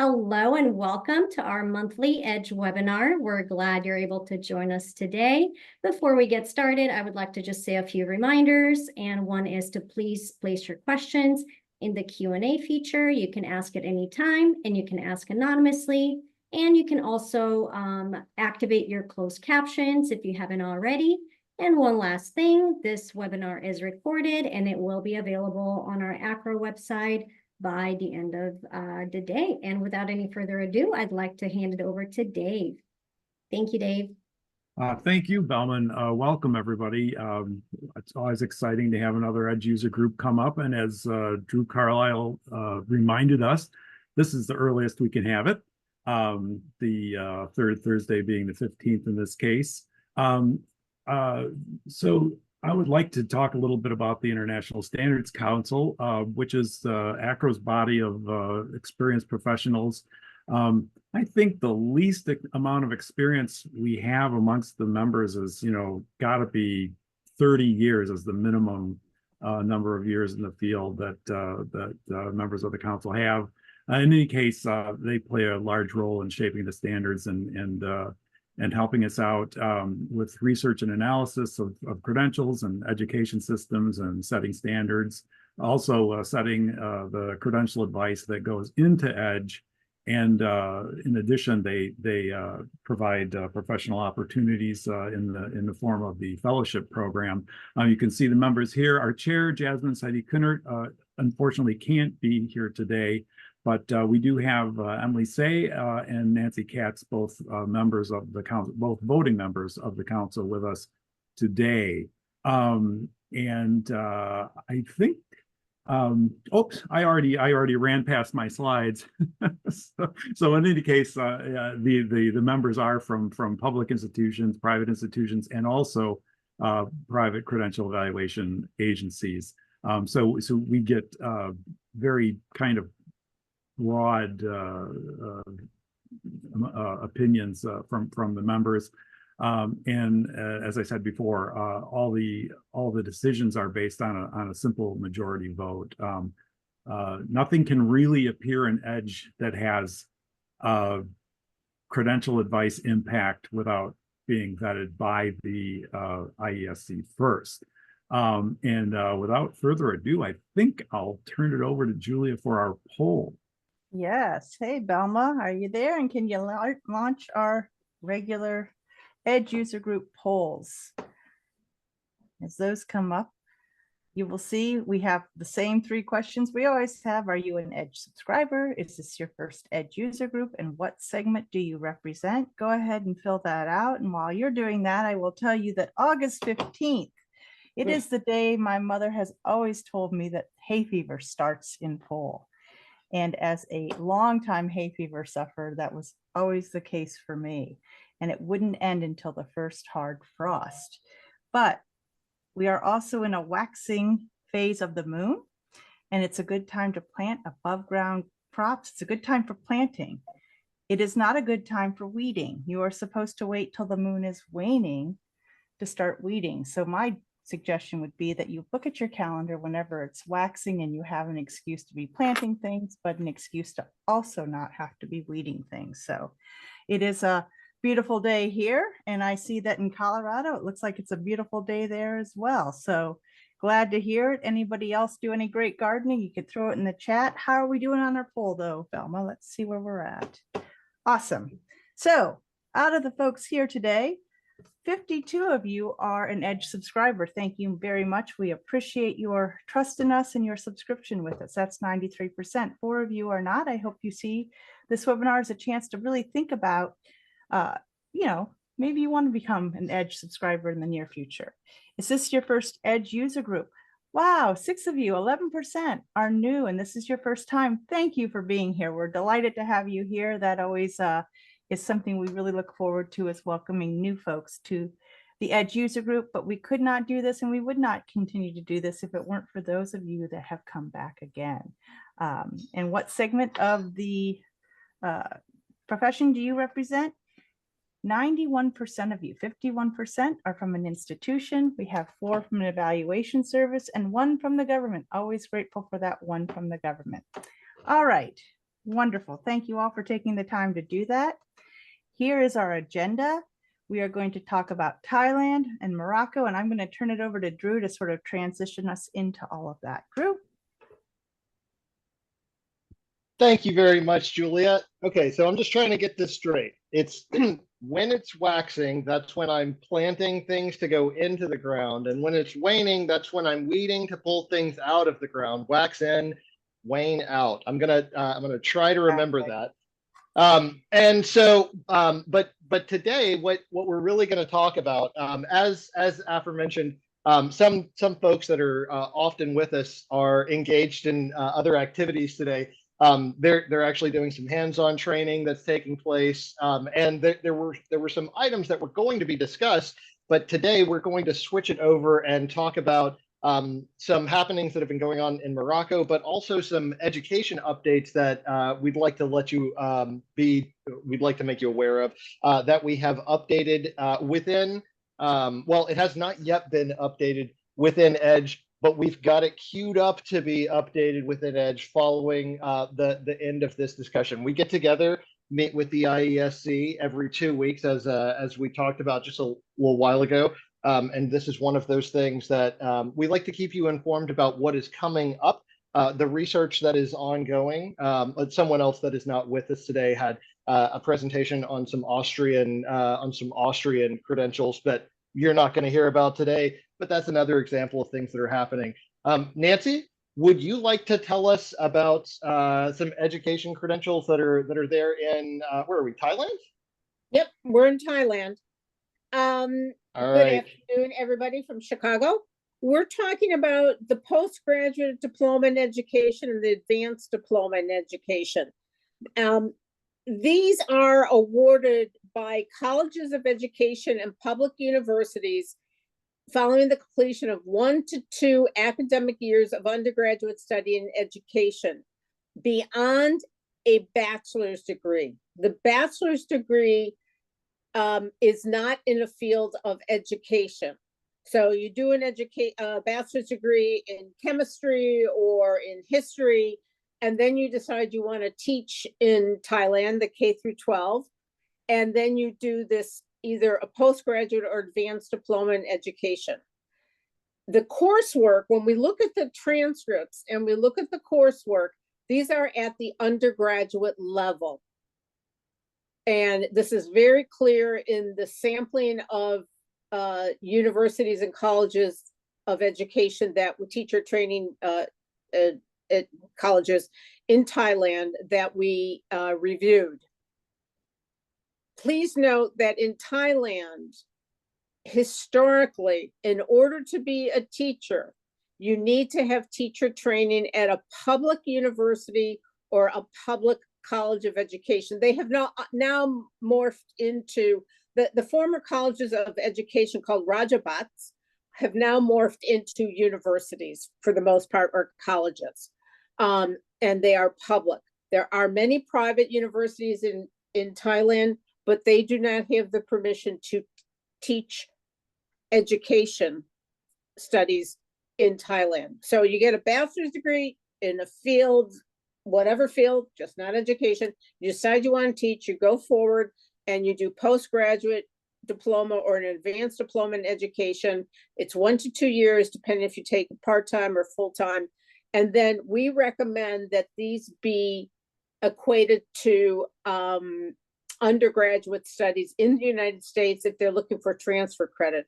Hello and welcome to our monthly EDGE webinar. We're glad you're able to join us today. Before we get started, I would like to just say a few reminders, and one is to please place your questions in the Q&A feature. You can ask at any time, and you can ask anonymously, and you can also activate your closed captions if you haven't already. And one last thing, this webinar is recorded, and it will be available on our ACRO website by the end of the day. And without any further ado, I'd like to hand it over to Dave. Thank you, Dave. Thank you, Bellman. Welcome, everybody. It's always exciting to have another EDGE user group come up. And as Drew Carlisle reminded us, this is the earliest we can have it, the third Thursday being the 15th in this case. So I would like to talk a little bit about the International Standards Council, which is ACRO's body of experienced professionals. I think the least amount of experience we have amongst the members is, got to be 30 years as the minimum number of years in the field that members of the council have. In any case, they play a large role in shaping the standards and helping us out with research and analysis of credentials and education systems and setting standards. Also setting the credential advice that goes into EDGE. And in addition, they provide professional opportunities in the form of the fellowship program. You can see the members here. Our chair, Jasmine Saidi-Kunert, unfortunately can't be here today, but we do have Emily Say and Nancy Katz, both members of the council, both voting members of the council with us today. I think, oops, I already ran past my slides. so in any case, the members are from public institutions, private institutions, and also private credential evaluation agencies. So we get very kind of broad opinions from the members, and as I said before, all the decisions are based on a simple majority vote. Nothing can really appear in EDGE that has credential advice impact without being vetted by the IESC first. Without further ado, I think I'll turn it over to Julia for our poll. Yes. Hey, Belma, are you there? And can you launch our regular EDGE user group polls? As those come up, you will see we have the same three questions we always have. Are you an EDGE subscriber? Is this your first EDGE user group? And what segment do you represent? Go ahead and fill that out. And while you're doing that, I will tell you that August 15th, it is the day my mother has always told me that hay fever starts in fall. And as a longtime hay fever sufferer, that was always the case for me. And it wouldn't end until the first hard frost. But we are also in a waxing phase of the moon, and it's a good time to plant above ground crops. It's a good time for planting. It is not a good time for weeding. You are supposed to wait till the moon is waning to start weeding. So my suggestion would be that you look at your calendar whenever it's waxing and you have an excuse to be planting things, but an excuse to also not have to be weeding things. So it is a beautiful day here, and I see that in Colorado, it looks like it's a beautiful day there as well. So glad to hear it. Anybody else do any great gardening? You could throw it in the chat. How are we doing on our poll though, Velma? Let's see where we're at. Awesome. So out of the folks here today, 52 of you are an EDGE subscriber. Thank you very much. We appreciate your trust in us and your subscription with us. That's 93%. 4 of you are not. I hope you see this webinar as a chance to really think about, maybe you want to become an EDGE subscriber in the near future. Is this your first EDGE user group? Wow, 6 of you, 11% are new, and this is your first time. Thank you for being here. We're delighted to have you here. That always is something we really look forward to, is welcoming new folks to the EDGE user group, but we could not do this and we would not continue to do this if it weren't for those of you that have come back again. And what segment of the profession do you represent? 91% of you, 51% are from an institution. We have 4 from an evaluation service and 1 from the government. Always grateful for that 1 from the government. All right, Wonderful. Thank you all for taking the time to do that. Here is our agenda. We are going to talk about Thailand and Morocco, and I'm going to turn it over to Drew to sort of transition us into all of that. Drew? Thank you very much, Julia. Okay, so I'm just trying to get this straight. It's when it's waxing, that's when I'm planting things to go into the ground. And when it's waning, that's when I'm weeding to pull things out of the ground. Wax in, wane out. I'm gonna try to remember that. And so, but today, what we're really going to talk about, as aforementioned, some folks that are often with us are engaged in other activities today. They're actually doing some hands-on training that's taking place, and there were some items that were going to be discussed, but today we're going to switch it over and talk about some happenings that have been going on in Morocco, but also some education updates that we'd like to let you we'd like to make you aware of that we have updated within. Well, it has not yet been updated within Edge, but we've got it queued up to be updated within Edge following the end of this discussion. We get together, meet with the IESC every 2 weeks, as we talked about just a little while ago. And this is one of those things that we like to keep you informed about what is coming up, the research that is ongoing. Someone else that is not with us today had a presentation on some Austrian credentials that you're not going to hear about today, but that's another example of things that are happening. Nancy, would you like to tell us about some education credentials that are there in where are we, Thailand? Yep, we're in Thailand. All Good right. afternoon, everybody from Chicago. We're talking about the postgraduate diploma in education and the advanced diploma in education. These are awarded by colleges of education and public universities following the completion of 1 to 2 academic years of undergraduate study in education beyond a bachelor's degree. The bachelor's degree is not in a field of education. So you do an bachelor's degree in chemistry or in history, and then you decide you want to teach in Thailand, the K through 12, and then you do this either a postgraduate or advanced diploma in education. The coursework, when we look at the transcripts and we look at the coursework, these are at the undergraduate level. And this is very clear in the sampling of universities and colleges of education that teacher training at colleges in Thailand that we reviewed. Please note that in Thailand, historically, in order to be a teacher, you need to have teacher training at a public university or a public college of education. They have now morphed into the former colleges of education called Rajabats have now morphed into universities for the most part, or colleges, and they are public. There are many private universities in Thailand, but they do not have the permission to teach education studies in Thailand. So you get a bachelor's degree in a field, whatever field, just not education. You decide you want to teach, you go forward and you do postgraduate diploma or an advanced diploma in education. It's 1 to 2 years, depending if you take part-time or full-time. And then we recommend that these be equated to undergraduate studies in the United States if they're looking for transfer credit.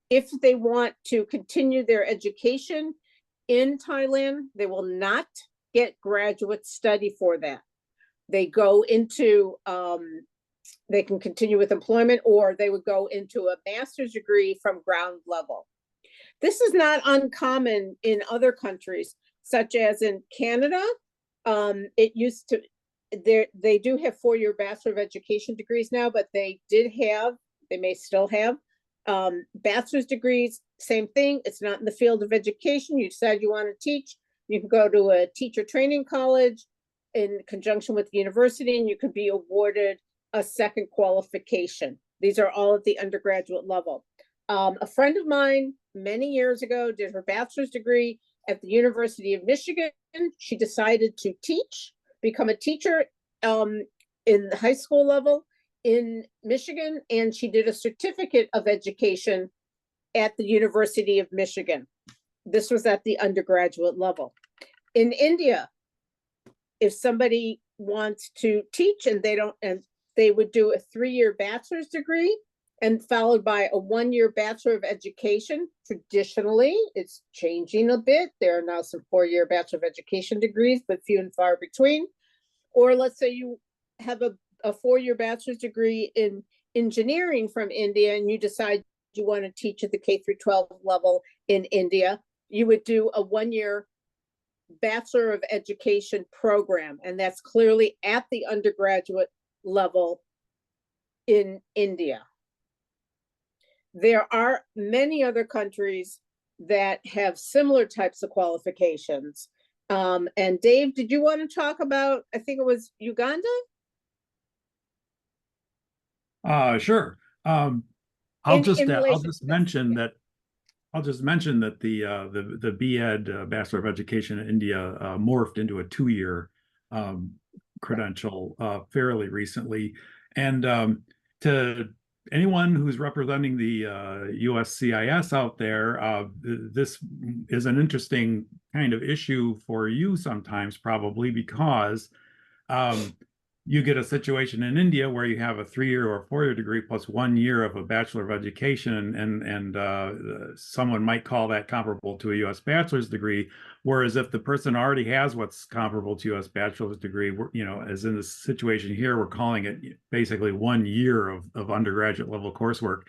If they want to continue their education in Thailand, they will not get graduate study for that. They go into, they can continue with employment, or they would go into a master's degree from ground level. This is not uncommon in other countries, such as in Canada. It used to, they do have 4-year Bachelor of Education degrees now, but they may still have bachelor's degrees. Same thing, it's not in the field of education. You decide you want to teach, you can go to a teacher training college in conjunction with the university, and you could be awarded a second qualification. These are all at the undergraduate level. A friend of mine many years ago did her bachelor's degree at the University of Michigan She decided to teach, become a teacher in the high school level in Michigan, and she did a certificate of education at the University of Michigan. This was at the undergraduate level. In India, if somebody wants to teach and they would do a 3-year bachelor's degree and followed by a 1-year Bachelor of Education. Traditionally, it's changing a bit. There are now some 4-year Bachelor of Education degrees, but few and far between. Or let's say you have a 4-year bachelor's degree in engineering from India and you decide you want to teach at the K through 12 level in India, you would do a 1-year Bachelor of Education program, and that's clearly at the undergraduate level in India. There are many other countries that have similar types of qualifications. And Dave, did you want to talk about, I think it was Uganda? Sure. I'll In just relation to mention that the B.Ed Bachelor of Education in India morphed into a 2-year credential fairly recently. And to anyone who's representing the USCIS out there, this is an interesting kind of issue for you sometimes, probably because you get a situation in India where you have a 3-year or 4-year degree plus 1 year of a Bachelor of Education, and someone might call that comparable to a U.S. bachelor's degree. Whereas if the person already has what's comparable to U.S. bachelor's degree, as in this situation here, we're calling it basically 1 year of undergraduate level coursework.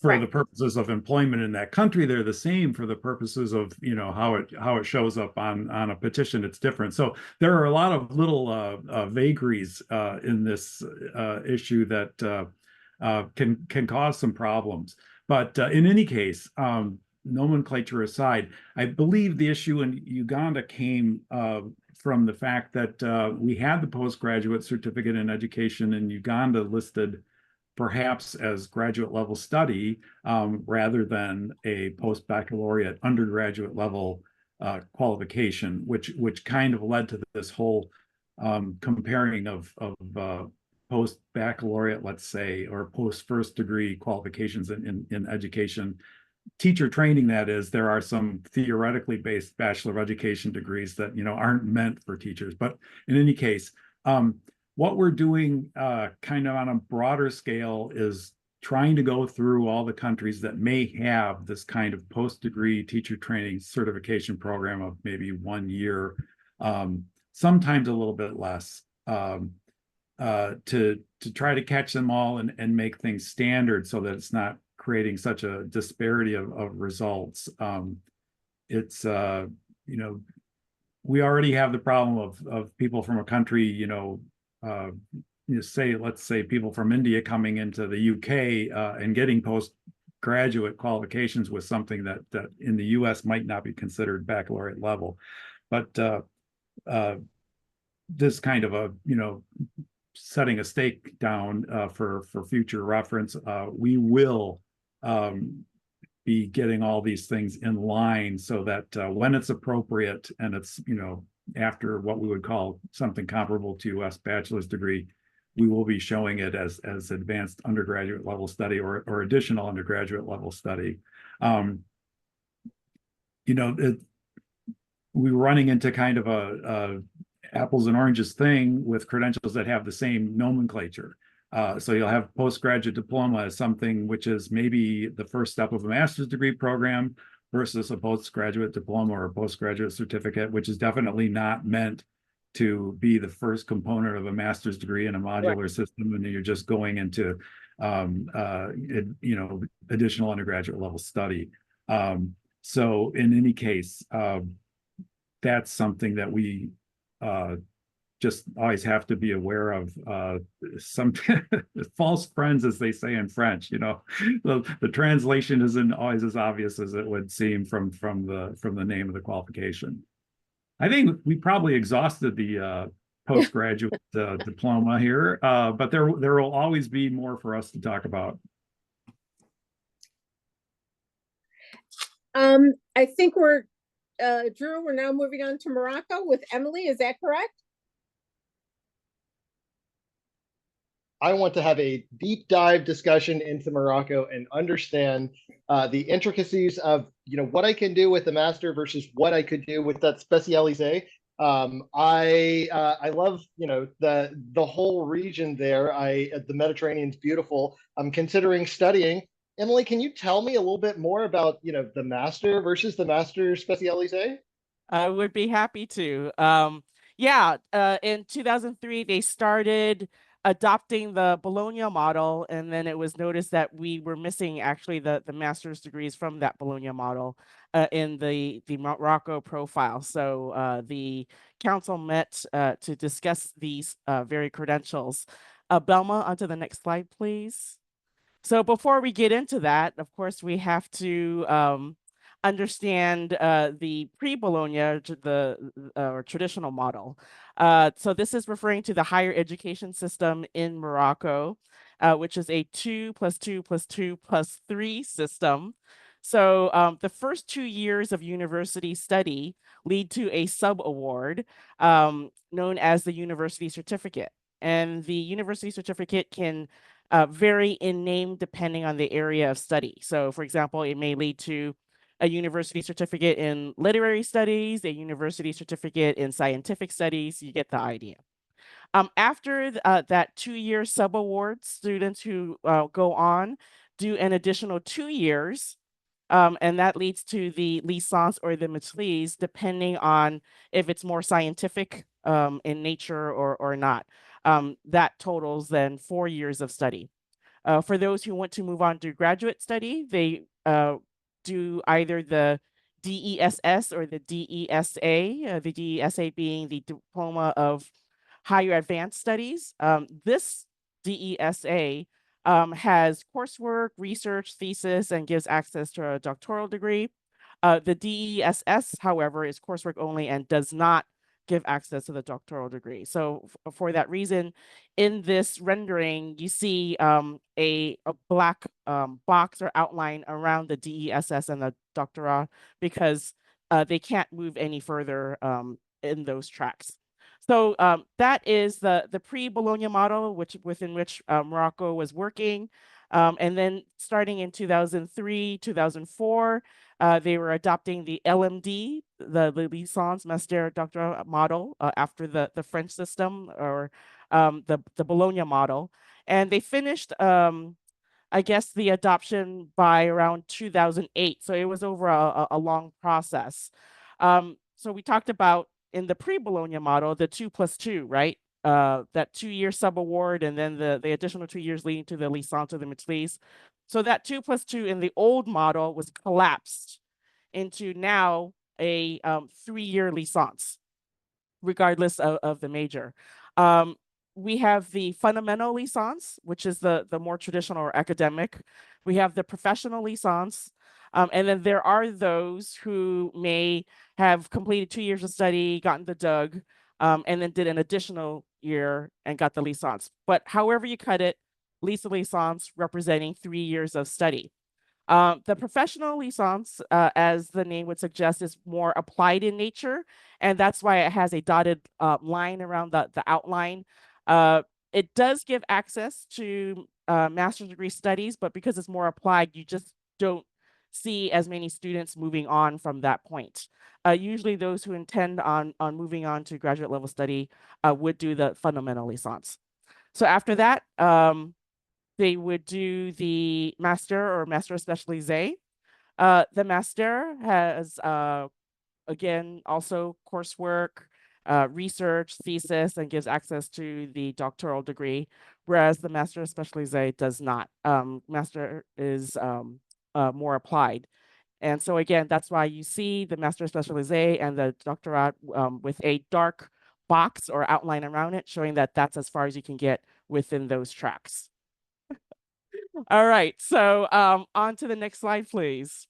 For Right. the purposes of employment in that country, they're the same. For the purposes of how it shows up on a petition, it's different. So there are a lot of little vagaries in this issue that can cause some problems. But in any case, nomenclature aside, I believe the issue in Uganda came from the fact that we had the postgraduate certificate in education in Uganda listed perhaps as graduate level study rather than a post-baccalaureate undergraduate level qualification, which kind of led to this whole comparing of post-baccalaureate, let's say, or post-first degree qualifications in education. Teacher training, that is. There are some theoretically based Bachelor of Education degrees that aren't meant for teachers. But in any case, what we're doing kind of on a broader scale is trying to go through all the countries that may have this kind of post-degree teacher training certification program of maybe 1 year, sometimes a little bit less, to try to catch them all and make things standard so that it's not creating such a disparity of results. It's we already have the problem of people from a country, let's say people from India coming into the UK and getting postgraduate qualifications with something that in the US might not be considered baccalaureate level. But this kind of setting a stake down for future reference, we will be getting all these things in line so that when it's appropriate and it's after what we would call something comparable to US bachelor's degree, we will be showing it as advanced undergraduate level study or additional undergraduate level study. We're running into kind of a apples and oranges thing with credentials that have the same nomenclature. So you'll have postgraduate diploma as something which is maybe the first step of a master's degree program versus a postgraduate diploma or a postgraduate certificate, which is definitely not meant to be the first component of a master's degree in a modular system, and you're just going into additional undergraduate level study. So in any case, that's something that we just always have to be aware of. Some false friends, as they say in French. The translation isn't always as obvious as it would seem from the name of the qualification. I think we probably exhausted the postgraduate diploma here, but there will always be more for us to talk about. I think we're Drew, we're now moving on to Morocco with Emily. Is that correct? I want to have a deep dive discussion into Morocco and understand the intricacies of what I can do with the master versus what I could do with that spécialisé. I love the whole region there. The Mediterranean's beautiful. I'm considering studying. Emily, can you tell me a little bit more about the master versus the master spécialisé? I would be happy to. In 2003, they started adopting the Bologna model, and then it was noticed that we were missing actually the master's degrees from that Bologna model in the Morocco profile. So the council met to discuss these very credentials. Belma, onto the next slide, please. So before we get into that, of course, we have to understand the pre-Bologna, or traditional model. So this is referring to the higher education system in Morocco, which is a 2 + 2 + 2 + 3 system. So the first 2 years of university study lead to a sub-award known as the university certificate. And the university certificate can vary in name depending on the area of study. So for example, it may lead to a university certificate in literary studies, a university certificate in scientific studies. You get the idea. After that 2-year sub-award, students who go on do an additional 2 years, and that leads to the licence or the maîtrise, depending on if it's more scientific in nature or not. That totals then 4 years of study. For those who want to move on to graduate study, they do either the DESS or the DESA, the DESA being the Diploma of Higher Advanced Studies. This DESA has coursework, research, thesis, and gives access to a doctoral degree. The DESS, however, is coursework only and does not give access to the doctoral degree. So for that reason, in this rendering, you see a black box or outline around the DESS and the doctorate because they can't move any further in those tracks. So that is the pre-Bologna model, within which Morocco was working. And then starting in 2003, 2004, they were adopting the LMD, the Licence Master Doctorat model after the French system or the Bologna model. And they finished, I guess, the adoption by around 2008. So it was over a long process. So we talked about in the pre-Bologna model, the 2 + 2, right? That 2-year sub-award and then the additional 2 years leading to the licence or the maîtrise. So that 2 + 2 in the old model was collapsed into now a 3-year licence, regardless of the major. We have the fundamental licence, which is the more traditional or academic. We have the professional licence. And then there are those who may have completed 2 years of study, gotten the DUG, and then did an additional year and got the licence. But however you cut it, licence representing 3 years of study. The professional licence, as the name would suggest, is more applied in nature, and that's why it has a dotted line around the outline. It does give access to master's degree studies, but because it's more applied, you just don't see as many students moving on from that point. Usually those who intend on moving on to graduate level study would do the fundamental licence. So after that, they would do the master or master spécialisé. The master has, again, also coursework, research, thesis, and gives access to the doctoral degree, whereas the master spécialisé does not. Master is more applied. And so again, that's why you see the master spécialisé and the doctorate with a dark box or outline around it, showing that that's as far as you can get within those tracks. All right, so on to the next slide, please.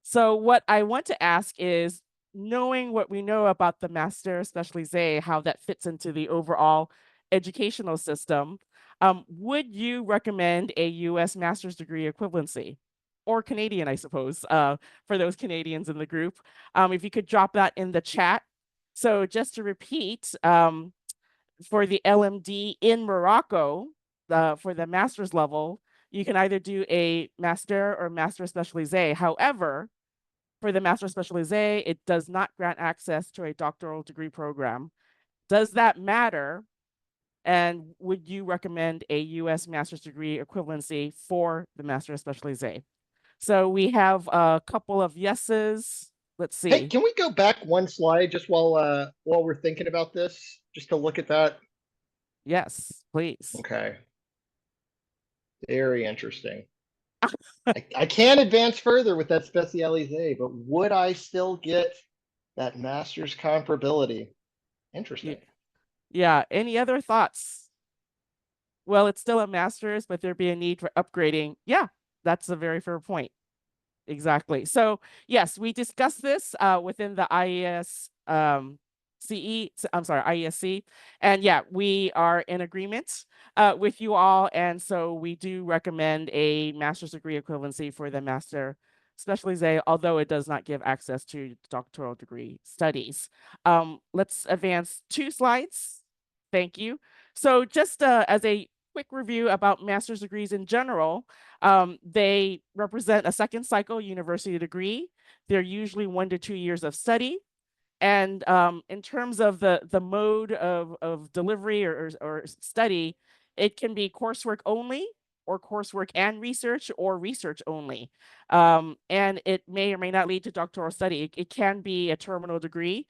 So what I want to ask is, knowing what we know about the master spécialisé, how that fits into the overall educational system, would you recommend a U.S. master's degree equivalency? or Canadian, I suppose, for those Canadians in the group. If you could drop that in the chat. So just to repeat, for the LMD in Morocco, for the master's level, you can either do a master or master spécialisé. However, for the master spécialisé, it does not grant access to a doctoral degree program. Does that matter? And would you recommend a US master's degree equivalency for the master spécialisé? So we have a couple of yeses. Let's Hey, see. can we go back one slide just while we're thinking about this, just to look at that? Yes, please. Okay. Very interesting. I can't advance further with that spécialisé, but would I still get that master's comparability? Interesting. Yeah. Any other thoughts? Well, it's still a master's, but there'd be a need for upgrading. Yeah, that's a very fair point. Exactly. So yes, we discussed this within the IES IESC. And yeah, we are in agreement with you all. And so we do recommend a master's degree equivalency for the master spécialisé, although it does not give access to doctoral degree studies. Let's advance 2 slides. Thank you. So just as a quick review about master's degrees in general, they represent a second cycle university degree. They're usually 1 to 2 years of study. And in terms of the mode of delivery or study, it can be coursework only, or coursework and research, or research only. And it may or may not lead to doctoral study. It can be a terminal degree.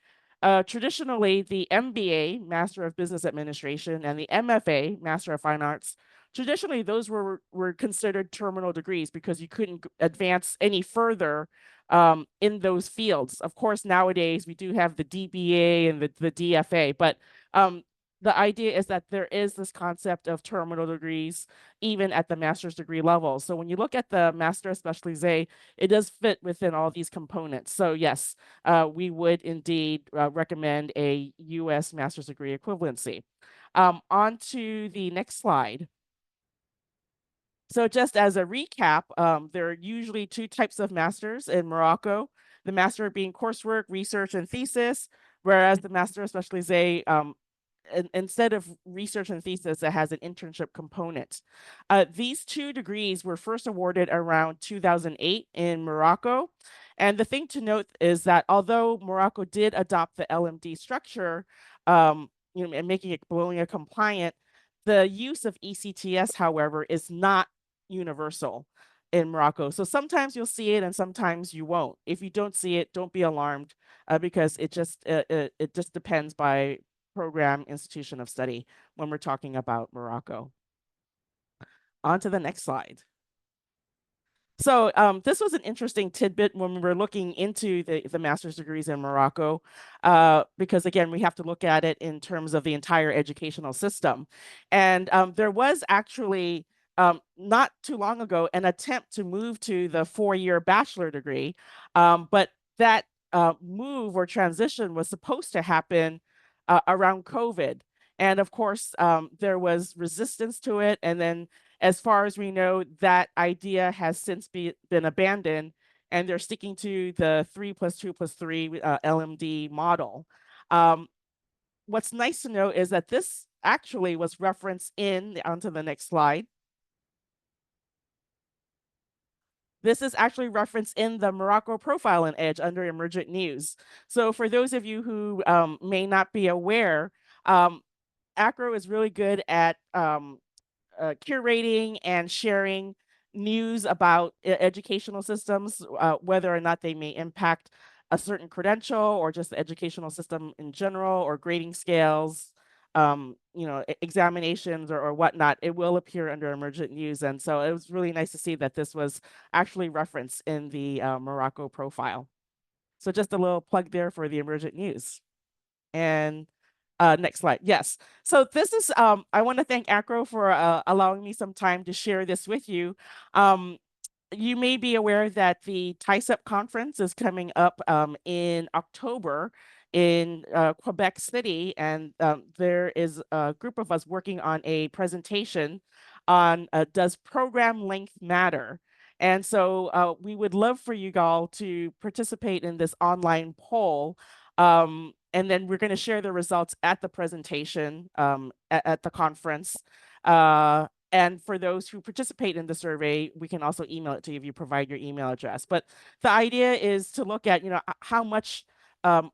Traditionally, the MBA, Master of Business Administration, and the MFA, Master of Fine Arts, traditionally those were considered terminal degrees because you couldn't advance any further in those fields. Of course, nowadays we do have the DBA and the DFA, but the idea is that there is this concept of terminal degrees even at the master's degree level. So when you look at the master spécialisé, it does fit within all these components. So yes, we would indeed recommend a US master's degree equivalency. On to the next slide. So just as a recap, there are usually 2 types of masters in Morocco, the master being coursework, research, and thesis, whereas the master spécialisé, instead of research and thesis, it has an internship component. These 2 degrees were first awarded around 2008 in Morocco. And the thing to note is that although Morocco did adopt the LMD structure, and making it Bologna compliant, the use of ECTS, however, is not universal in Morocco. So sometimes you'll see it and sometimes you won't. If you don't see it, don't be alarmed because it just depends by program, institution of study when we're talking about Morocco. On to the next slide. So this was an interesting tidbit when we were looking into the master's degrees in Morocco, because again, we have to look at it in terms of the entire educational system. And there was actually not too long ago an attempt to move to the 4-year bachelor degree, but that move or transition was supposed to happen around COVID. And of course, there was resistance to it. And then as far as we know, that idea has since been abandoned, and they're sticking to the 3+2+3 LMD model. What's nice to know is that this actually was referenced onto the next slide. This is actually referenced in the Morocco profile in EDGE under emergent news. So for those of you who may not be aware, ACRO is really good at curating and sharing news about educational systems, whether or not they may impact a certain credential or just the educational system in general, or grading scales, examinations or whatnot. It will appear under emergent news. And so it was really nice to see that this was actually referenced in the Morocco profile. So just a little plug there for the emergent news. And next slide. Yes. So this is, I want to thank ACRO for allowing me some time to share this with you. You may be aware that the TICEP conference is coming up in October in Quebec City, and there is a group of us working on a presentation on does program length matter? And so we would love for you all to participate in this online poll. And then we're going to share the results at the presentation at the conference. And for those who participate in the survey, we can also email it to you if you provide your email address. But the idea is to look at, how much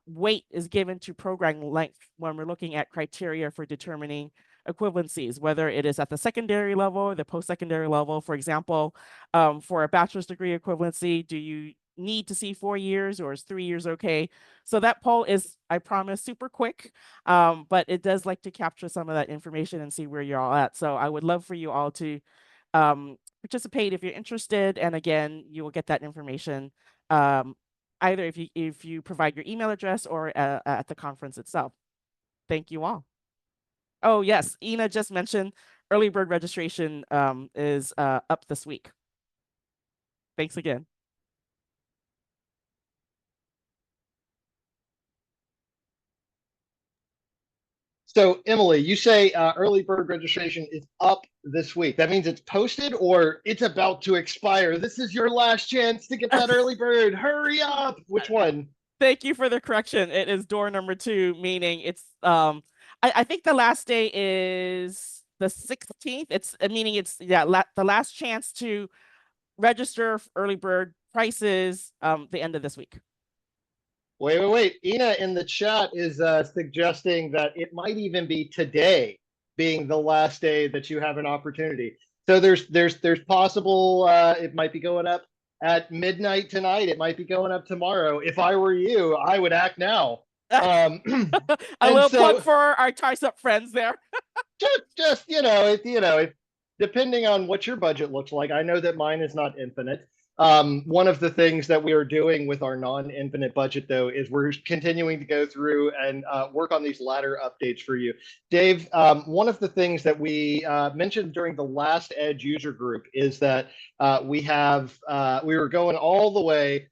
weight is given to program length when we're looking at criteria for determining equivalencies, whether it is at the secondary level or the post-secondary level. For example, for a bachelor's degree equivalency, do you need to see 4 years or is 3 years okay? So that poll is, I promise, super quick, but it does like to capture some of that information and see where you're all at. So I would love for you all to participate if you're interested. And again, you will get that information either if you provide your email address or at the conference itself. Thank you all. Oh, yes, Ina just mentioned early bird registration is up this week. Thanks again. So Emily, you say early bird registration is up this week. That means it's posted or it's about to expire. This is your last chance to get that early bird. Hurry up. Which one? Thank you for the correction. It is door number 2, meaning it's I think the last day is the 16th. It's meaning it's the last chance to register early bird prices the end of this week. Wait. Ina in the chat is suggesting that it might even be today being the last day that you have an opportunity. So there's possible it might be going up at midnight tonight. It might be going up tomorrow. If I were you, I would act now. A little plug for our Ties Up friends there. just depending on what your budget looks like. I know that mine is not infinite. One of the things that we are doing with our non-infinite budget, though, is we're continuing to go through and work on these ladder updates for you. Dave, one of the things that we mentioned during the last Edge user group is that we were going all the way.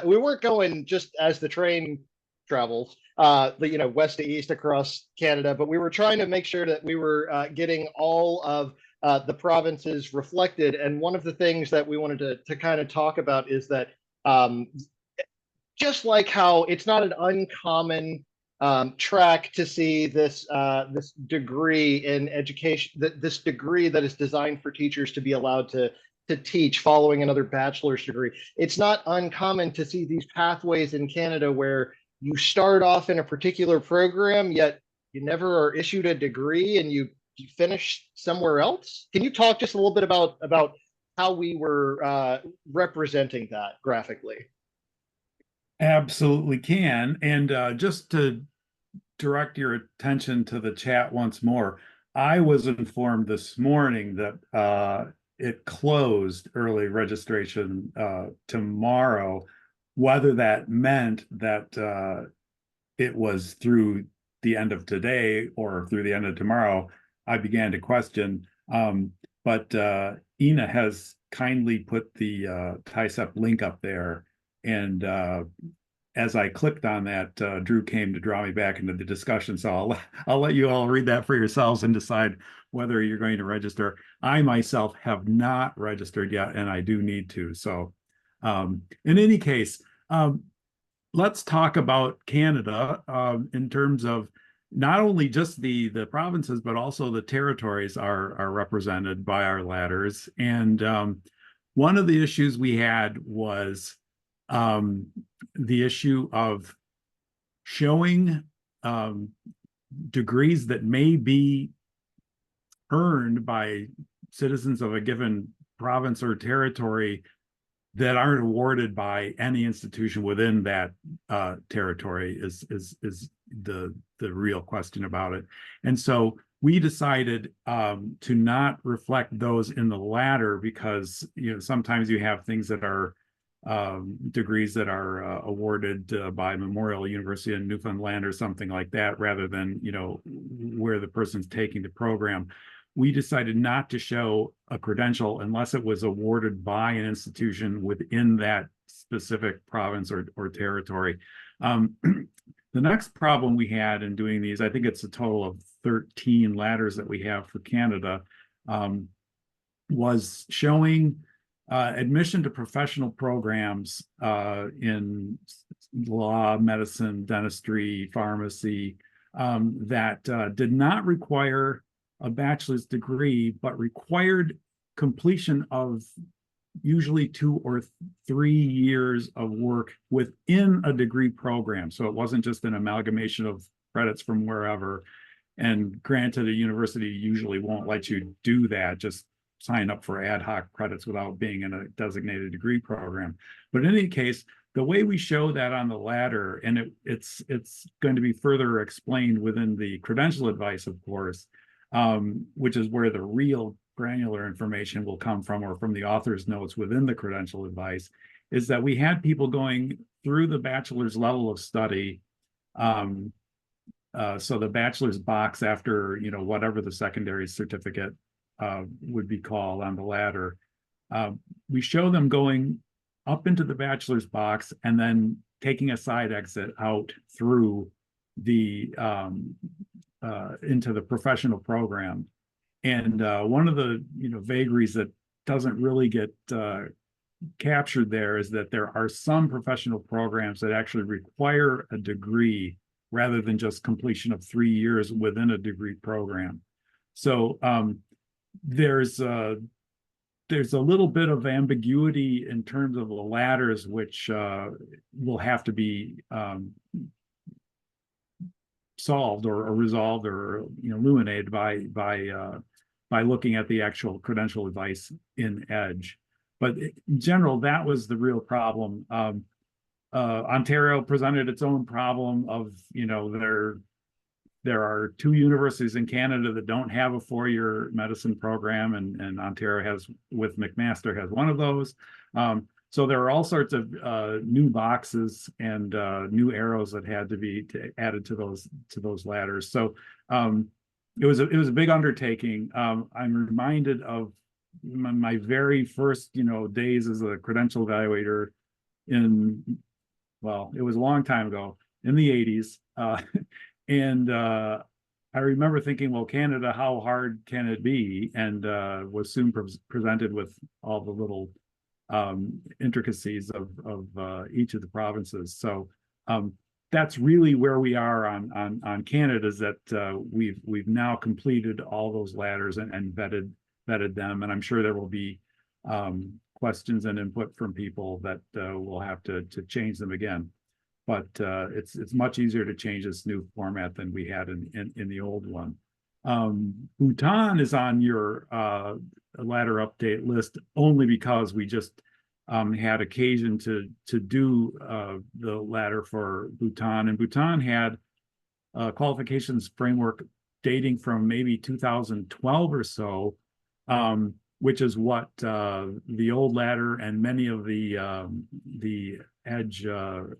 We weren't going just as the train travels, west to east across Canada, but we were trying to make sure that we were getting all of the provinces reflected. And one of the things that we wanted to kind of talk about is that just like how it's not an uncommon track to see this degree in education, this degree that is designed for teachers to be allowed to teach following another bachelor's degree. It's not uncommon to see these pathways in Canada where you start off in a particular program, yet you never are issued a degree and you finish somewhere else. Can you talk just a little bit about how we were representing that graphically? Absolutely can. And just to direct your attention to the chat once more, I was informed this morning that it closed early registration tomorrow. Whether that meant that it was through the end of today or through the end of tomorrow, I began to question. But Ina has kindly put the TISEP link up there. And as I clicked on that, Drew came to draw me back into the discussion. So I'll let you all read that for yourselves and decide whether you're going to register. I myself have not registered yet, and I do need to. So in any case, let's talk about Canada in terms of not only just the provinces, but also the territories are represented by our ladders. And one of the issues we had was the issue of showing degrees that may be earned by citizens of a given province or territory that aren't awarded by any institution within that territory is the real question about it. And so we decided to not reflect those in the ladder because sometimes you have things that are degrees that are awarded by Memorial University in Newfoundland or something like that, rather than where the person's taking the program. We decided not to show a credential unless it was awarded by an institution within that specific province or territory. The next problem we had in doing these, I think it's a total of 13 ladders that we have for Canada, was showing admission to professional programs in law, medicine, dentistry, pharmacy that did not require a bachelor's degree, but required completion of usually 2 or 3 years of work within a degree program. So it wasn't just an amalgamation of credits from wherever. And granted, a university usually won't let you do that, just sign up for ad hoc credits without being in a designated degree program. But in any case, the way we show that on the ladder, and it's going to be further explained within the credential advice, of course, which is where the real granular information will come from, or from the author's notes within the credential advice, is that we had people going through the bachelor's level of study. So the bachelor's box after, whatever the secondary certificate would be called on the ladder. We show them going up into the bachelor's box and then taking a side exit out through the into the professional program. And one of the vagaries that doesn't really get captured there is that there are some professional programs that actually require a degree rather than just completion of 3 years within a degree program. So there's a little bit of ambiguity in terms of the ladders, which will have to be solved or resolved or illuminated by looking at the actual credential advice in EDGE. But in general, that was the real problem. Ontario presented its own problem of, there are 2 universities in Canada that don't have a 4-year medicine program, and Ontario has, with McMaster, has one of those. So there are all sorts of new boxes and new arrows that had to be added to those ladders. So it was a big undertaking. I'm reminded of my very first days as a credential evaluator it was a long time ago, in the 80s. And I remember thinking, well, Canada, how hard can it be? And was soon presented with all the little intricacies of each of the provinces. So that's really where we are on Canada, is that we've now completed all those ladders and vetted them. And I'm sure there will be questions and input from people that we'll have to change them again. But it's much easier to change this new format than we had in the old one. Bhutan is on your ladder update list only because we just had occasion to do the ladder for Bhutan, and Bhutan had a qualifications framework dating from maybe 2012 or so, which is what the old ladder and many of the EDGE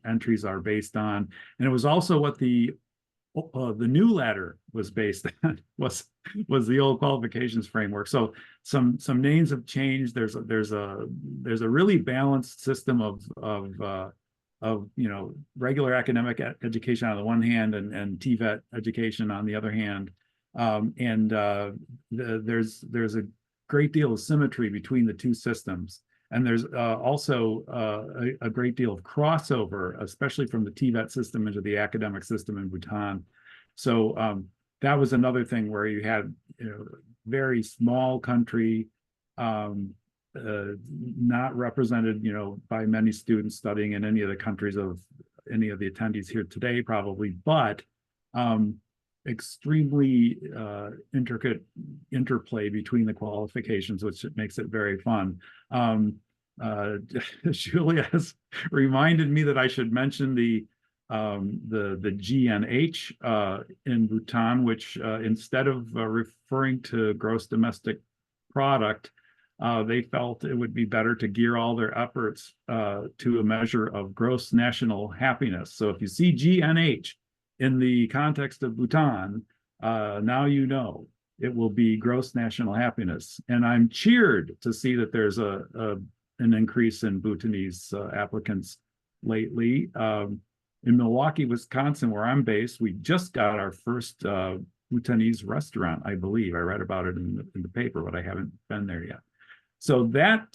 entries are based on. And it was also what the new ladder was based on, was the old qualifications framework. So some names have changed. There's a really balanced system of regular academic education on the one hand and TVET education on the other hand. There's a great deal of symmetry between the two systems. And there's also a great deal of crossover, especially from the TVET system into the academic system in Bhutan. So that was another thing where you had very small country, not represented by many students studying in any of the countries of any of the attendees here today, probably, but extremely intricate interplay between the qualifications, which makes it very fun. Julia has reminded me that I should mention the GNH in Bhutan, which instead of referring to gross domestic product, they felt it would be better to gear all their efforts to a measure of gross national happiness. So if you see GNH in the context of Bhutan, now it will be gross national happiness. And I'm cheered to see that there's an increase in Bhutanese applicants lately. In Milwaukee, Wisconsin, where I'm based, we just got our first Bhutanese restaurant, I believe. I read about it in the paper, but I haven't been there yet. So that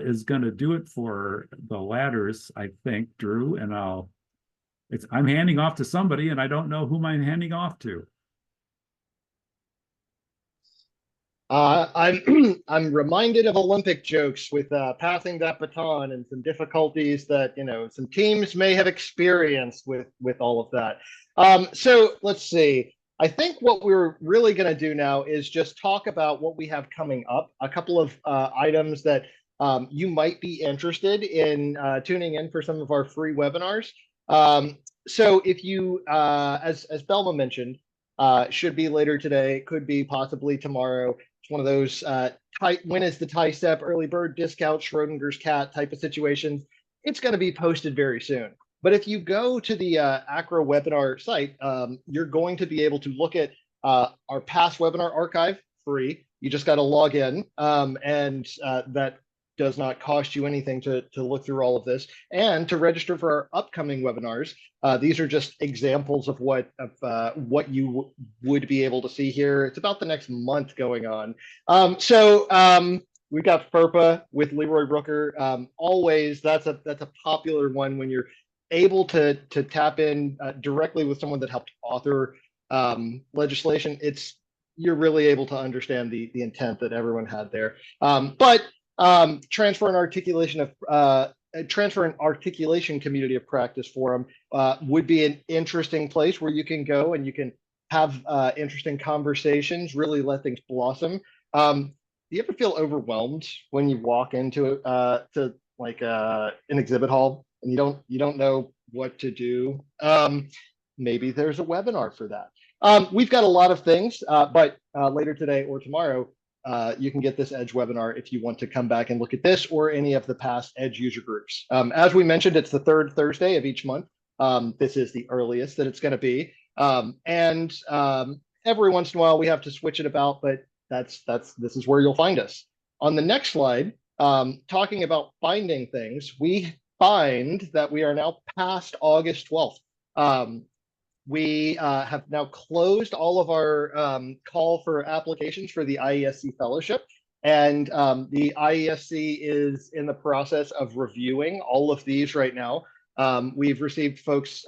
is going to do it for the ladders, I think, Drew, and I'm handing off to somebody and I don't know whom I'm handing off to. I'm I'm reminded of Olympic jokes with passing that baton and some difficulties that some teams may have experienced with all of that. So let's see. I think what we're really going to do now is just talk about what we have coming up. A couple of items that you might be interested in tuning in for some of our free webinars. So if you, as Belma mentioned, should be later today, could be possibly tomorrow. It's one of those when is the tie step, early bird discount, Schrodinger's cat type of situations. It's going to be posted very soon. But if you go to the Acro webinar site, you're going to be able to look at our past webinar archive free. You just got to log in, and that does not cost you anything to look through all of this. And to register for our upcoming webinars, these are just examples of what you would be able to see here. It's about the next month going on. We've got FERPA with Leroy Brooker. Always, that's a popular one when you're able to tap in directly with someone that helped author legislation. You're really able to understand the intent that everyone had there. Transfer and articulation community of practice forum would be an interesting place where you can go and you can have interesting conversations, really let things blossom. Do you ever feel overwhelmed when you walk into an exhibit hall and you don't know what to do? Maybe there's a webinar for that. We've got a lot of things, but later today or tomorrow, you can get this EDGE webinar if you want to come back and look at this or any of the past EDGE user groups. As we mentioned, it's the third Thursday of each month. This is the earliest that it's going to be. Every once in a while we have to switch it about, but this is where you'll find us. On the next slide, talking about finding things, we find that we are now past August 12th. We have now closed all of our call for applications for the IESC Fellowship, and the IESC is in the process of reviewing all of these right now. We've received folks,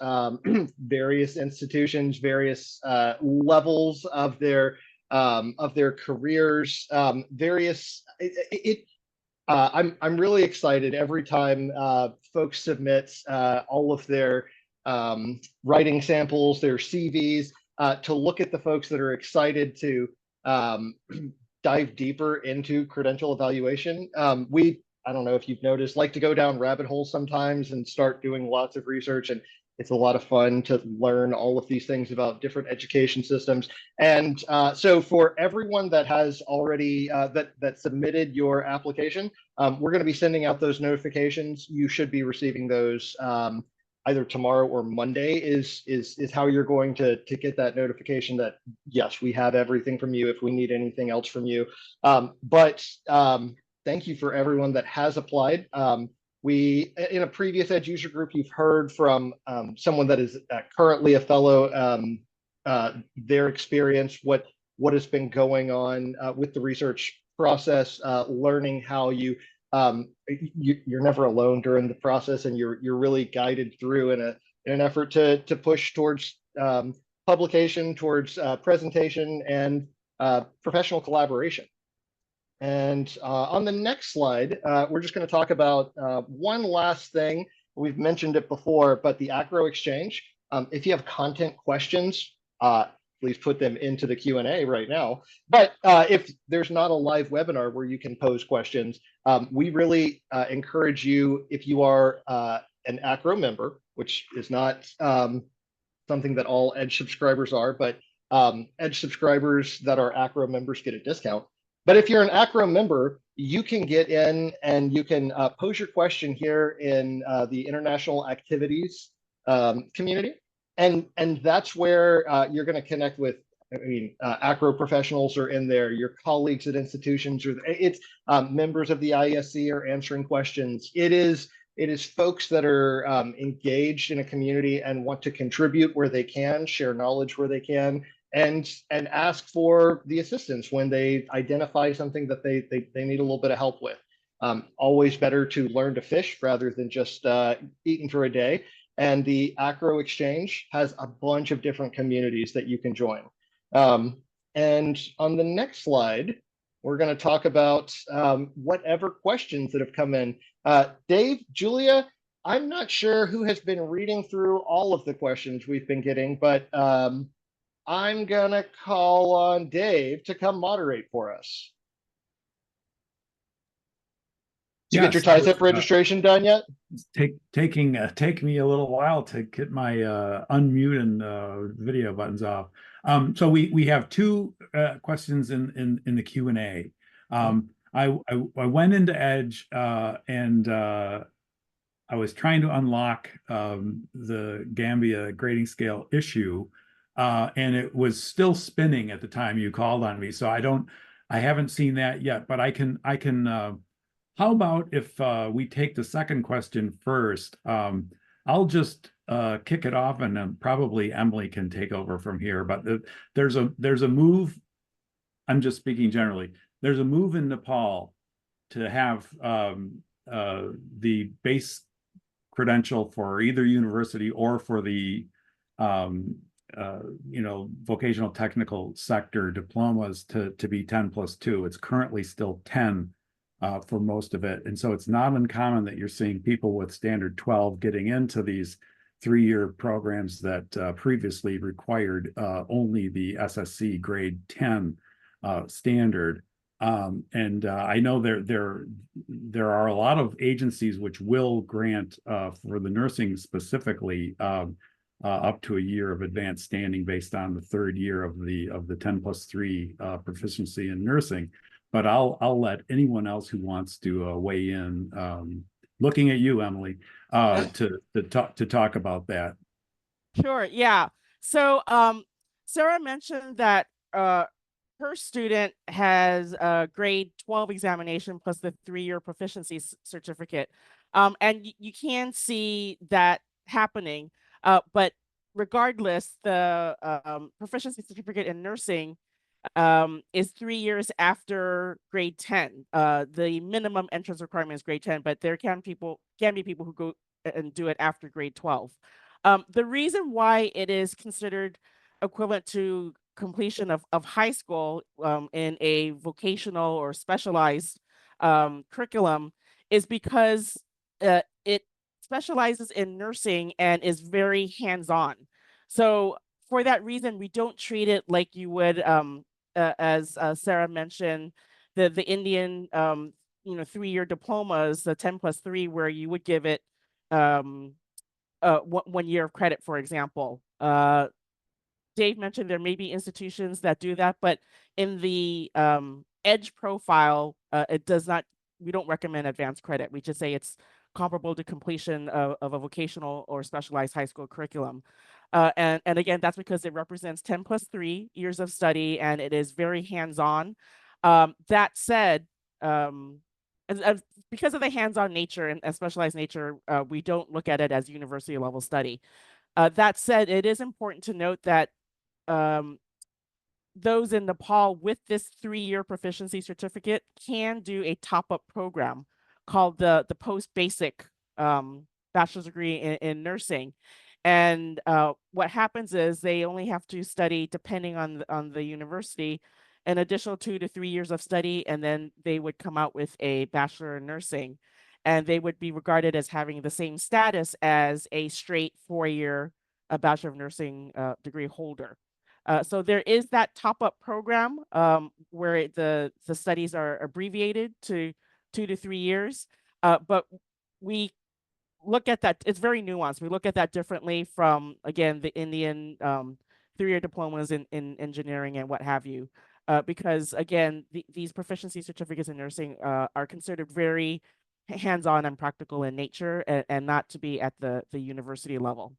various institutions, various levels of their careers, I'm really excited every time folks submit all of their writing samples, their CVs, to look at the folks that are excited to dive deeper into credential evaluation. I don't know if you've noticed, like to go down rabbit holes sometimes and start doing lots of research, and it's a lot of fun to learn all of these things about different education systems. And so for everyone that has already that submitted your application, we're going to be sending out those notifications. You should be receiving those either tomorrow or Monday is how you're going to get that notification that, yes, we have everything from you if we need anything else from you. Thank you for everyone that has applied. We, in a previous EDGE user group, you've heard from someone that is currently a fellow, their experience, what has been going on with the research process, learning how you're never alone during the process, and you're really guided through in an effort to push towards publication, towards presentation, and professional collaboration. And on the next slide, we're just going to talk about one last thing. We've mentioned it before, but the Acro Exchange. If you have content questions, please put them into the Q&A right now. But if there's not a live webinar where you can pose questions, we really encourage you, if you are an Acro member, which is not something that all EDGE subscribers are, but EDGE subscribers that are Acro members get a discount. But if you're an Acro member, you can get in and you can pose your question here in the international activities community. And that's where you're going to connect with, Acro professionals are in there, your colleagues at institutions, or it's members of the IESC are answering questions. It is folks that are engaged in a community and want to contribute where they can, share knowledge where they can, and ask for the assistance when they identify something that they need a little bit of help with. Always better to learn to fish rather than just eating for a day. And the Acro Exchange has a bunch of different communities that you can join. And on the next slide, we're going to talk about whatever questions that have come in. Dave, Julia, I'm not sure who has been reading through all of the questions we've been getting, but I'm going to call on Dave to come moderate for us. Did you get your Yes, TISEP registration done yet? It's taking me a little while to get my unmute and video buttons off. So we have two questions in the Q&A. I went into Edge and I was trying to unlock the Gambia grading scale issue, and it was still spinning at the time you called on me. So I haven't seen that yet, but I can. How about if we take the second question first? I'll just kick it off, and then probably Emily can take over from here. But there's a move. I'm just speaking generally. There's a move in Nepal to have the base credential for either university or for the vocational technical sector diplomas to be 10+2. It's currently still 10. For most of it. And so it's not uncommon that you're seeing people with standard 12 getting into these 3-year programs that previously required only the SSC grade 10 standard. I know there are a lot of agencies which will grant for the nursing specifically up to a year of advanced standing based on the 3rd year of the 10+3 proficiency in nursing. But I'll let anyone else who wants to weigh in, looking at you, Emily, to talk about that. Sure. Yeah. So Sarah mentioned that her student has a grade 12 examination plus the 3-year proficiency certificate. And you can see that happening. But regardless, the proficiency certificate in nursing is 3 years after grade 10. The minimum entrance requirement is grade 10, but there can be people who go and do it after grade 12. The reason why it is considered equivalent to completion of high school in a vocational or specialized curriculum is because it specializes in nursing and is very hands-on. So for that reason, we don't treat it like you would as Sarah mentioned, the Indian 3-year diplomas, the 10+3, where you would give it 1 year of credit, for example. Dave mentioned there may be institutions that do that, but in the Edge profile, it does not. We don't recommend advanced credit. We just say it's comparable to completion of a vocational or specialized high school curriculum. And again, that's because it represents 10+3 years of study, and it is very hands-on. That said, because of the hands-on nature and specialized nature, we don't look at it as university level study. That said, it is important to note that those in Nepal with this 3-year proficiency certificate can do a top-up program called the post-basic bachelor's degree in nursing. And what happens is they only have to study, depending on the university, an additional 2 to 3 years of study, and then they would come out with a bachelor in nursing, and they would be regarded as having the same status as a straight 4-year bachelor of nursing degree holder. So there is that top-up program where the studies are abbreviated to 2 to 3 years, but we look at that, it's very nuanced. We look at that differently from, again, the Indian 3-year diplomas in engineering and what have you, because again, these proficiency certificates in nursing are considered very hands-on and practical in nature, and not to be at the university level.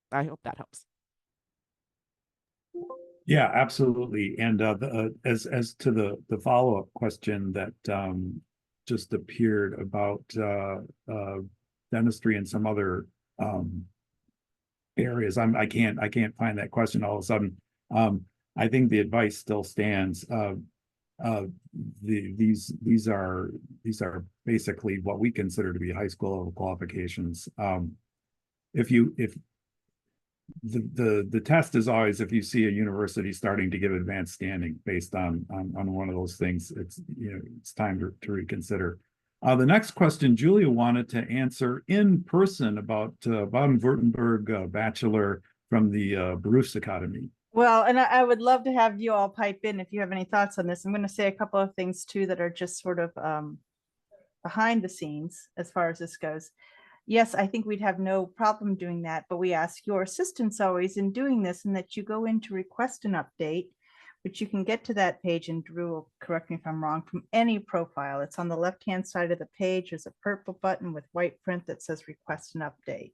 I hope that helps. Yeah, absolutely. And as to the follow-up question that just appeared about dentistry and some other areas, I can't find that question all of a sudden. I think the advice still stands. these are basically what we consider to be high school level qualifications. If the test is always, if you see a university starting to give advanced standing based on one of those things, it's, you know, it's time to reconsider. The next question, Julia wanted to answer in person about Baden-Württemberg bachelor from the Berufs Academy. Well, and I would love to have you all pipe in if you have any thoughts on this. I'm going to say a couple of things too that are just sort of behind the scenes as far as this goes. Yes, I think we'd have no problem doing that, but we ask your assistance always in doing this, and that you go in to request an update, which you can get to that page, and Drew will correct me if I'm wrong, from any profile. It's on the left-hand side of the page. There's a purple button with white print that says request an update.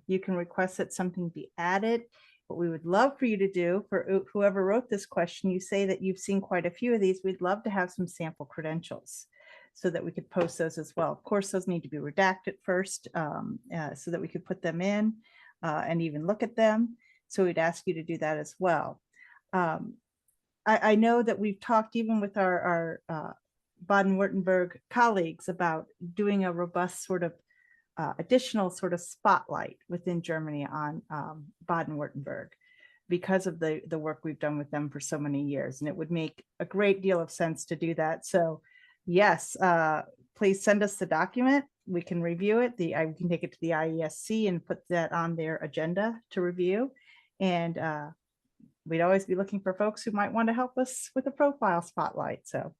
You can request that something be added. What we would love for you to do, for whoever wrote this question, you say that you've seen quite a few of these. We'd love to have some sample credentials so that we could post those as well. Of course, those need to be redacted first so that we could put them in and even look at them. So we'd ask you to do that as well. I know that we've talked even with our Baden-Württemberg colleagues about doing a robust sort of additional sort of spotlight within Germany on Baden-Württemberg because of the work we've done with them for so many years. And it would make a great deal of sense to do that. So yes, please send us the document. We can review it. We can take it to the IESC and put that on their agenda to review. And we'd always be looking for folks who might want to help us with a profile spotlight. So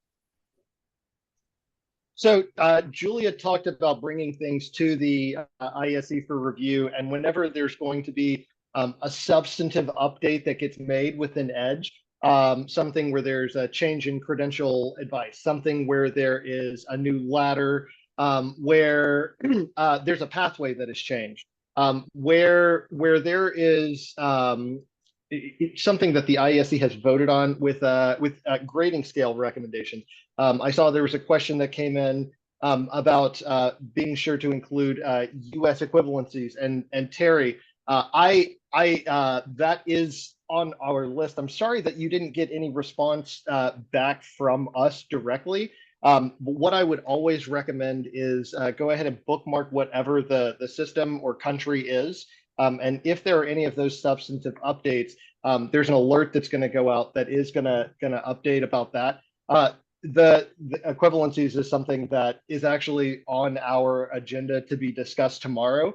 Julia talked about bringing things to the IESC for review, and whenever there's going to be a substantive update that gets made within EDGE, something where there's a change in credential advice, something where there is a new ladder, where there's a pathway that has changed, where there is something that the IESC has voted on with grading scale recommendations. I saw there was a question that came in about being sure to include US equivalencies, and Terry, that is on our list. I'm sorry that you didn't get any response back from us directly. But what I would always recommend is go ahead and bookmark whatever the system or country is. And if there are any of those substantive updates, there's an alert that's going to go out that is going to update about that. The equivalencies is something that is actually on our agenda to be discussed tomorrow.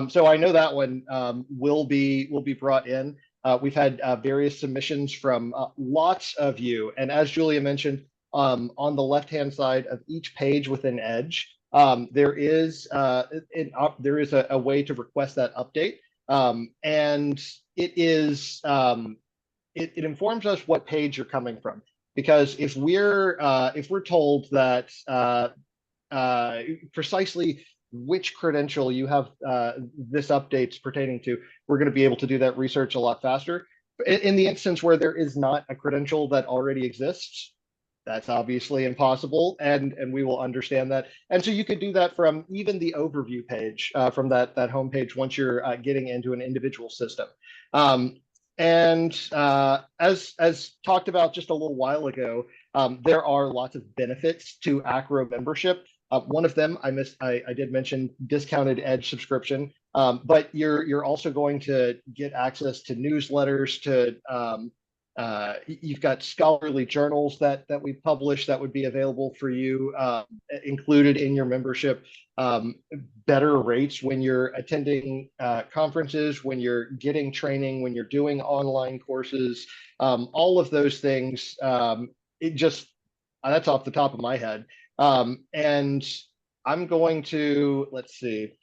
So I know that one will be brought in. We've had various submissions from lots of you, and as Julia mentioned, on the left-hand side of each page within EDGE, there is a way to request that update, and it is it informs us what page you're coming from. Because if we're told that precisely which credential you have this updates pertaining to, we're going to be able to do that research a lot faster. In the instance where there is not a credential that already exists, that's obviously impossible, and we will understand that. And so you could do that from even the overview page, from that home page once you're getting into an individual system. And as talked about just a little while ago, there are lots of benefits to Acro membership. One of them I did mention discounted EDGE subscription, but you're also going to get access to newsletters, to you've got scholarly journals that we publish that would be available for you, included in your membership, better rates when you're attending conferences, when you're getting training, when you're doing online courses, all of those things. That's off the top of my head. And I'm going to, let's see.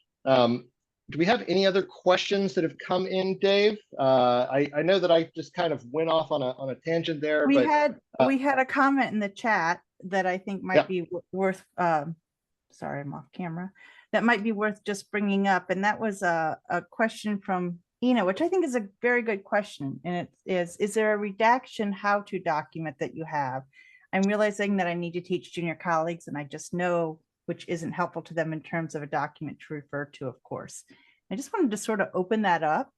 Do we have any other questions that have come in, Dave? I know that I just kind of went off on a tangent there. We had a comment in the chat that I think might be worth. Sorry, I'm off camera. That might be worth just bringing up, and that was a question from Ina, which I think is a very good question. And it is there a redaction how-to document that you have? I'm realizing that I need to teach junior colleagues, and I just know which isn't helpful to them in terms of a document to refer to, of course. I just wanted to sort of open that up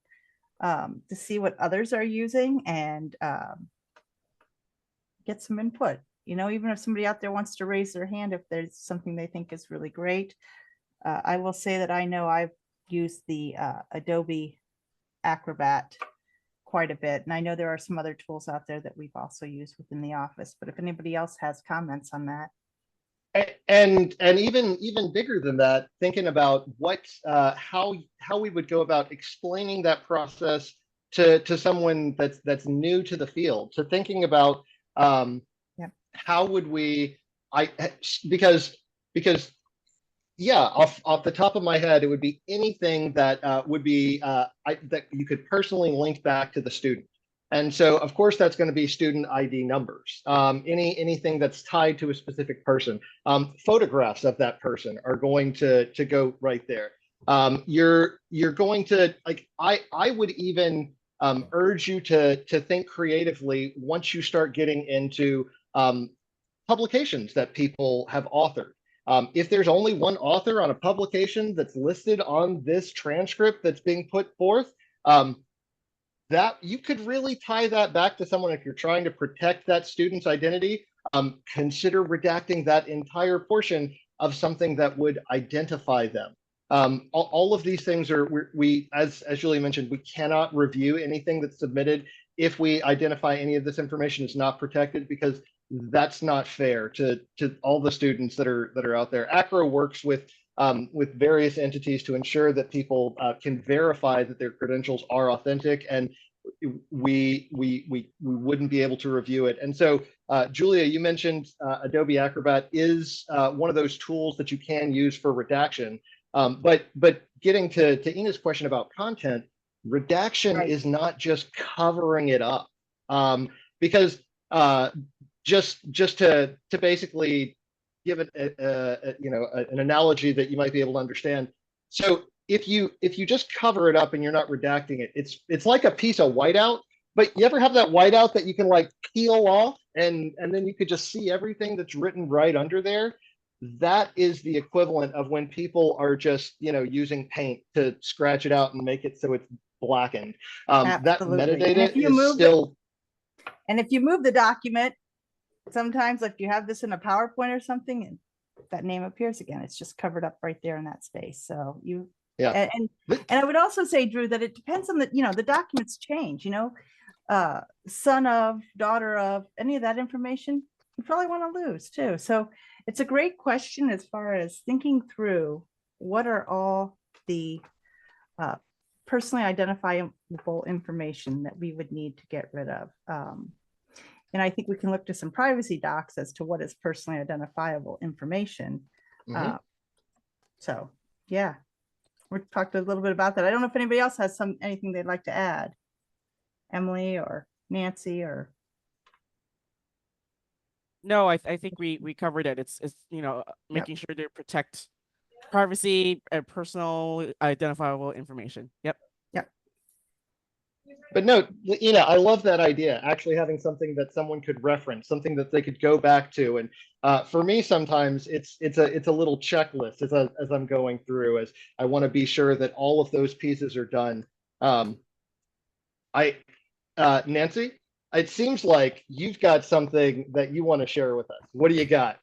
to see what others are using and get some input. you know, even if somebody out there wants to raise their hand, if there's something they think is really great. I will say that I know I've used the Adobe Acrobat quite a bit. And I know there are some other tools out there that we've also used within the office, but if anybody else has comments on that. And even bigger than that, thinking about what how we would go about explaining that process to someone that's new to the field. So thinking about how would we because yeah, off the top of my head, it would be anything that would be that you could personally link back to the student. And so, of course, that's going to be student ID numbers. Anything that's tied to a specific person. Photographs of that person are going to go right there. You're going to, like, I would even urge you to think creatively once you start getting into publications that people have authored. If there's only one author on a publication that's listed on this transcript that's being put forth, that you could really tie that back to someone. If you're trying to protect that student's identity, consider redacting that entire portion of something that would identify them. All of these things are, we as Julie mentioned, we cannot review anything that's submitted if we identify any of this information is not protected, because that's not fair to all the students that are out there. ACRO works with various entities to ensure that people can verify that their credentials are authentic, and we wouldn't be able to review it. And so, Julia, you mentioned Adobe Acrobat is one of those tools that you can use for redaction. But getting to Ina's question about content, redaction is not just covering it up, because just to basically give it an analogy that you might be able to understand. So if you just cover it up and you're not redacting it, it's like a piece of whiteout. But you ever have that whiteout that you can like peel off and then you could just see everything that's written right under there? That is the equivalent of when people are just using paint to scratch it out and make it so it's blackened. That metadata is still. And if you move the document, sometimes if you have this in a PowerPoint or something, and that name appears again, it's just covered up right there in that space. So and I would also say, Drew, that it depends on the documents change, son of, daughter of, any of that information you probably want to lose too. So it's a great question as far as thinking through what are all the personally identifiable information that we would need to get rid of. And I think we can look to some privacy docs as to what is personally identifiable information. So yeah, we talked a little bit about that. I don't know if anybody else has anything they'd like to add. Emily or Nancy or. No, I think we covered it. It's making sure to protect privacy and personal identifiable information. Yep. But no, I love that idea, actually having something that someone could reference, something that they could go back to. And for me, sometimes it's a little checklist as I'm going through, as I want to be sure that all of those pieces are done. Nancy, it seems like you've got something that you want to share with us. What do you got?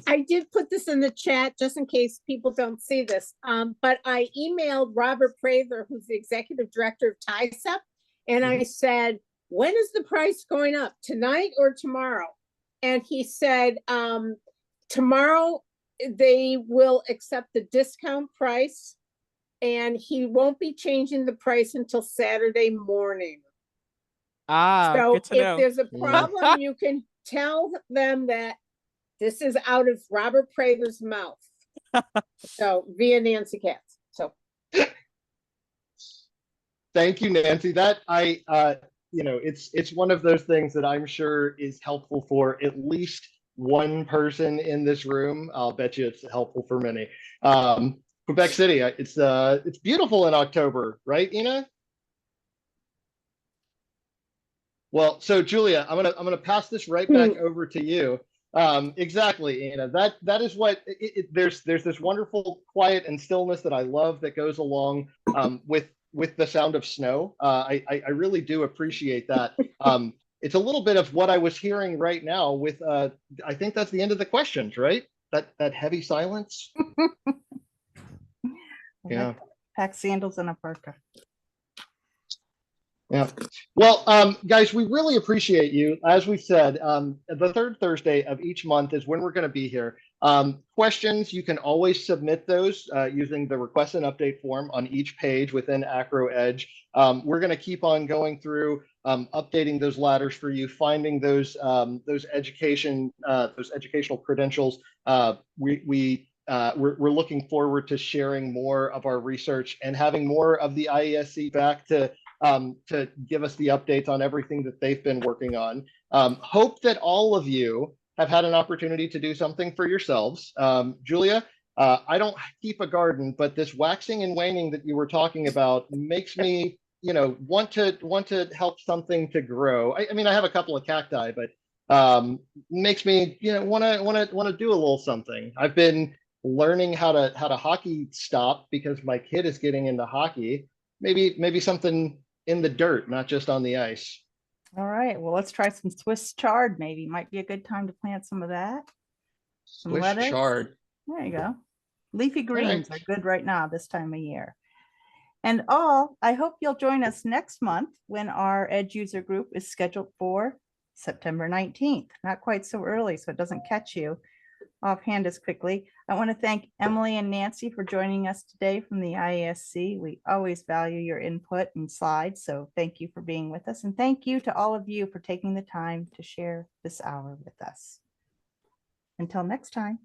I did put this in the chat just in case people don't see this. But I emailed Robert Prather, who's the executive director of TISEP, and I said, when is the price going up, tonight or tomorrow? And he said, tomorrow they will accept the discount price, and he won't be changing the price until Saturday morning. So good to know. If there's a problem, you can tell them that this is out of Robert Prather's mouth. So via Nancy Katz. So thank you, Nancy. That it's one of those things that I'm sure is helpful for at least one person in this room. I'll bet you it's helpful for many. Quebec City, it's beautiful in October, right, Ina? Well, so Julia, I'm gonna pass this right back over to you. Exactly, Ina. That is what there's this wonderful quiet and stillness that I love that goes along with the sound of snow. I really do appreciate that. it's a little bit of what I was hearing right now with, I think that's the end of the questions, right? That heavy silence. Yeah. Pack sandals and a parka. Yeah. Well, guys, we really appreciate you. As we said, the third Thursday of each month is when we're going to be here. Questions, you can always submit those using the request and update form on each page within Acro Edge. We're going to keep on going through updating those ladders for you, finding those educational credentials. We're looking forward to sharing more of our research and having more of the IESC back to give us the updates on everything that they've been working on. Hope that all of you have had an opportunity to do something for yourselves. Julia, I don't keep a garden, but this waxing and waning that you were talking about makes me, want to help something to grow. I mean, I have a couple of cacti, but makes me, want to do a little something. I've been learning how to hockey stop because my kid is getting into hockey. Maybe something in the dirt, not just on the ice. All right, well, let's try some Swiss chard maybe. Might be a good time to plant some of that. Some Swiss lettuce. chard. There you go. Leafy right. greens are good right now this time of year. And I hope you'll join us next month when our Edge user group is scheduled for September 19th. Not quite so early, so it doesn't catch you offhand as quickly. I want to thank Emily and Nancy for joining us today from the IESC. We always value your input and slides, so thank you for being with us. And thank you to all of you for taking the time to share this hour with us. Until next time.